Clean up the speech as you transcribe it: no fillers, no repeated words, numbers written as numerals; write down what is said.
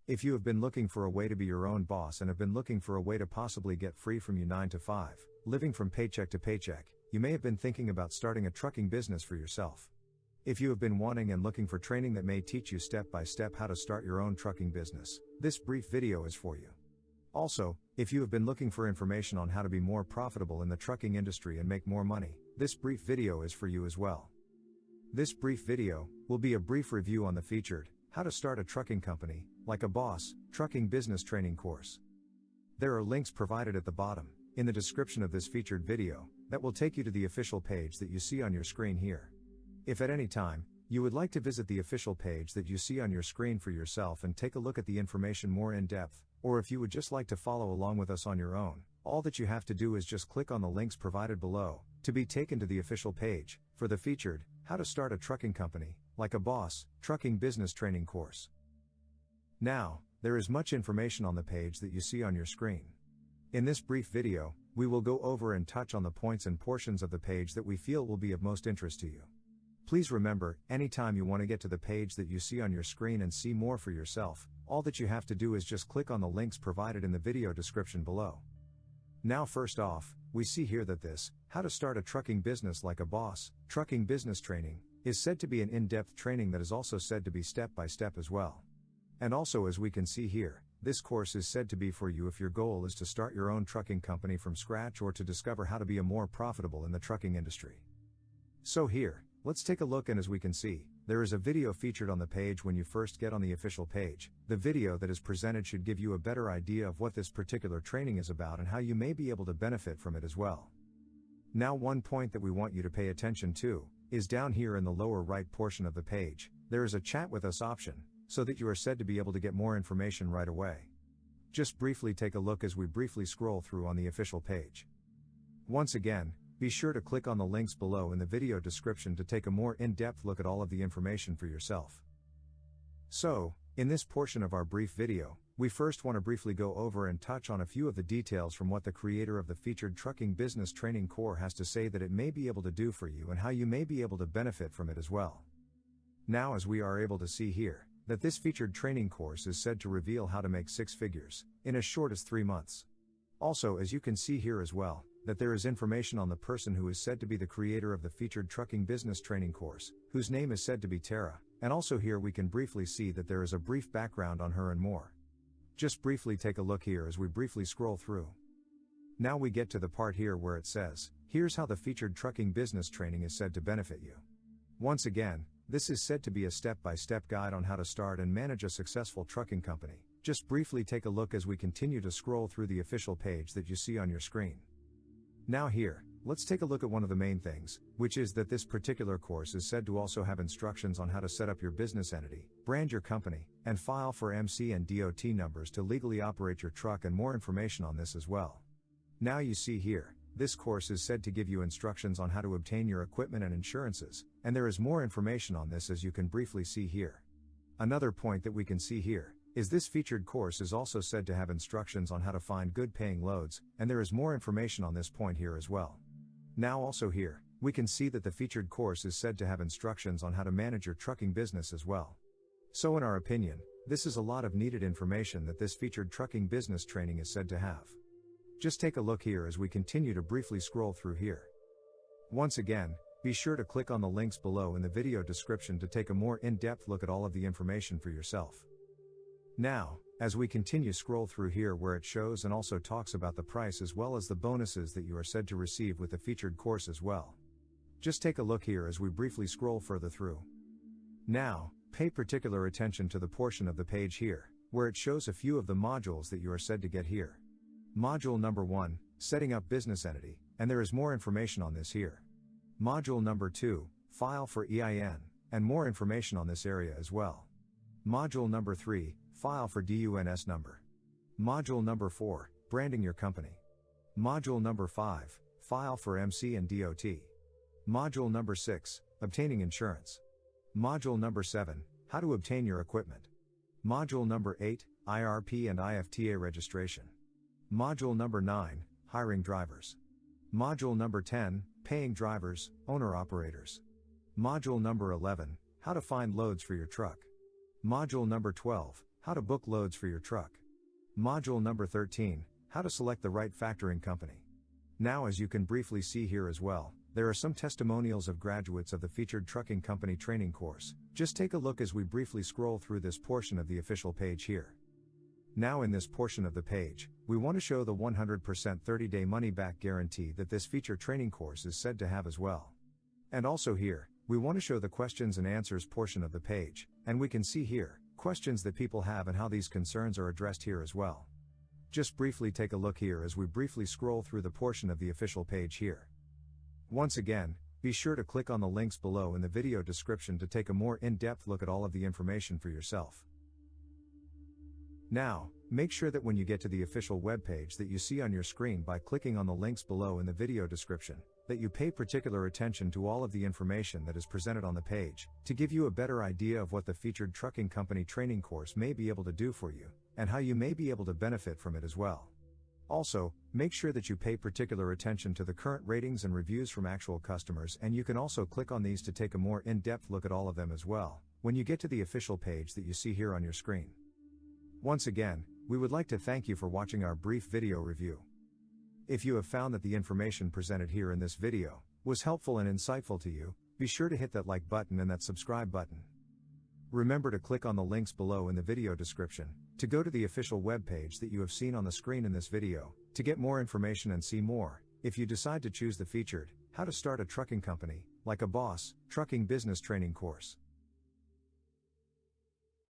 If you have been looking for a way to be your own boss and have been looking for a way to possibly get free from your 9 to 5, living from paycheck to paycheck, you may have been thinking about starting a trucking business for yourself. If you have been wanting and looking for training that may teach you step by step how to start your own trucking business, this brief video is for you. Also, if you have been looking for information on how to be more profitable in the trucking industry and make more money, this brief video is for you as well. This brief video will be a brief review on the featured How to Start a Trucking Company, Like a Boss, Trucking Business Training course. There are links provided at the bottom, in the description of this featured video, that will take you to the official page that you see on your screen here. If at any time, you would like to visit the official page that you see on your screen for yourself and take a look at the information more in depth, or if you would just like to follow along with us on your own, all that you have to do is just click on the links provided below, to be taken to the official page, for the featured, How to Start a Trucking Company, Like a Boss, Trucking Business Training course. Now, there is much information on the page that you see on your screen. In this brief video, we will go over and touch on the points and portions of the page that we feel will be of most interest to you. Please remember, anytime you want to get to the page that you see on your screen and see more for yourself, all that you have to do is just click on the links provided in the video description below. Now first off, we see here that this, How to Start a Trucking Business Like a Boss, Trucking Business Training, is said to be an in-depth training that is also said to be step-by-step as well. And also, as we can see here, this course is said to be for you if your goal is to start your own trucking company from scratch or to discover how to be more profitable in the trucking industry. So here, let's take a look, and as we can see, there is a video featured on the page when you first get on the official page. The video that is presented should give you a better idea of what this particular training is about and how you may be able to benefit from it as well. Now, one point that we want you to pay attention to is down here in the lower right portion of the page. There is a chat with us option, so that you are said to be able to get more information right away. Just briefly take a look as we briefly scroll through on the official page. Once again, be sure to click on the links below in the video description to take a more in-depth look at all of the information for yourself. So, in this portion of our brief video, we first want to briefly go over and touch on a few of the details from what the creator of the featured Trucking Business Training Core has to say that it may be able to do for you and how you may be able to benefit from it as well. Now, as we are able to see here, that this featured training course is said to reveal how to make 6 figures in as short as 3 months. Also, as you can see here as well, that there is information on the person who is said to be the creator of the featured Trucking Business Training course, whose name is said to be Tara, and also here we can briefly see that there is a brief background on her and more. Just briefly take a look here as we briefly scroll through. Now we get to the part here where it says, here's how the featured trucking business training is said to benefit you. Once again, this is said to be a step-by-step guide on how to start and manage a successful trucking company. Just briefly take a look as we continue to scroll through the official page that you see on your screen. Now here, let's take a look at one of the main things, which is that this particular course is said to also have instructions on how to set up your business entity, brand your company, and file for MC and DOT numbers to legally operate your truck, and more information on this as well. Now you see here, this course is said to give you instructions on how to obtain your equipment and insurances, and there is more information on this as you can briefly see here. Another point that we can see here is this featured course is also said to have instructions on how to find good paying loads, and there is more information on this point here as well. Now also here, we can see that the featured course is said to have instructions on how to manage your trucking business as well. So in our opinion, this is a lot of needed information that this featured trucking business training is said to have. Just take a look here as we continue to briefly scroll through here. Once again, be sure to click on the links below in the video description to take a more in-depth look at all of the information for yourself. Now, as we continue scroll through here where it shows and also talks about the price as well as the bonuses that you are said to receive with the featured course as well. Just take a look here as we briefly scroll further through. Now, pay particular attention to the portion of the page here, where it shows a few of the modules that you are said to get here. Module number 1, setting up business entity, and there is more information on this here. Module number 2, file for EIN, and more information on this area as well. Module number 3, file for DUNS number. Module number 4, branding your company. Module number 5, file for MC and DOT. Module number 6, obtaining insurance. Module number 7, how to obtain your equipment. Module number 8, IRP and IFTA registration. Module number 9, hiring drivers. Module number 10, paying drivers, owner-operators. Module number 11, how to find loads for your truck. Module number 12, how to book loads for your truck. Module number 13, how to select the right factoring company. Now, as you can briefly see here as well, there are some testimonials of graduates of the featured trucking company training course. Just take a look as we briefly scroll through this portion of the official page here. Now, in this portion of the page, we want to show the 100% 30-day money-back guarantee that this featured training course is said to have as well. And also here, we want to show the questions and answers portion of the page, and we can see here, questions that people have and how these concerns are addressed here as well. Just briefly take a look here as we briefly scroll through the portion of the official page here. Once again, be sure to click on the links below in the video description to take a more in-depth look at all of the information for yourself. Now, make sure that when you get to the official webpage that you see on your screen by clicking on the links below in the video description, that you pay particular attention to all of the information that is presented on the page, to give you a better idea of what the featured trucking company training course may be able to do for you, and how you may be able to benefit from it as well. Also, make sure that you pay particular attention to the current ratings and reviews from actual customers, and you can also click on these to take a more in-depth look at all of them as well, when you get to the official page that you see here on your screen. Once again, we would like to thank you for watching our brief video review. If you have found that the information presented here in this video was helpful and insightful to you, be sure to hit that like button and that subscribe button. Remember to click on the links below in the video description to go to the official webpage that you have seen on the screen in this video to get more information and see more. If you decide to choose the featured How to Start a Trucking Company Like a Boss trucking business training course.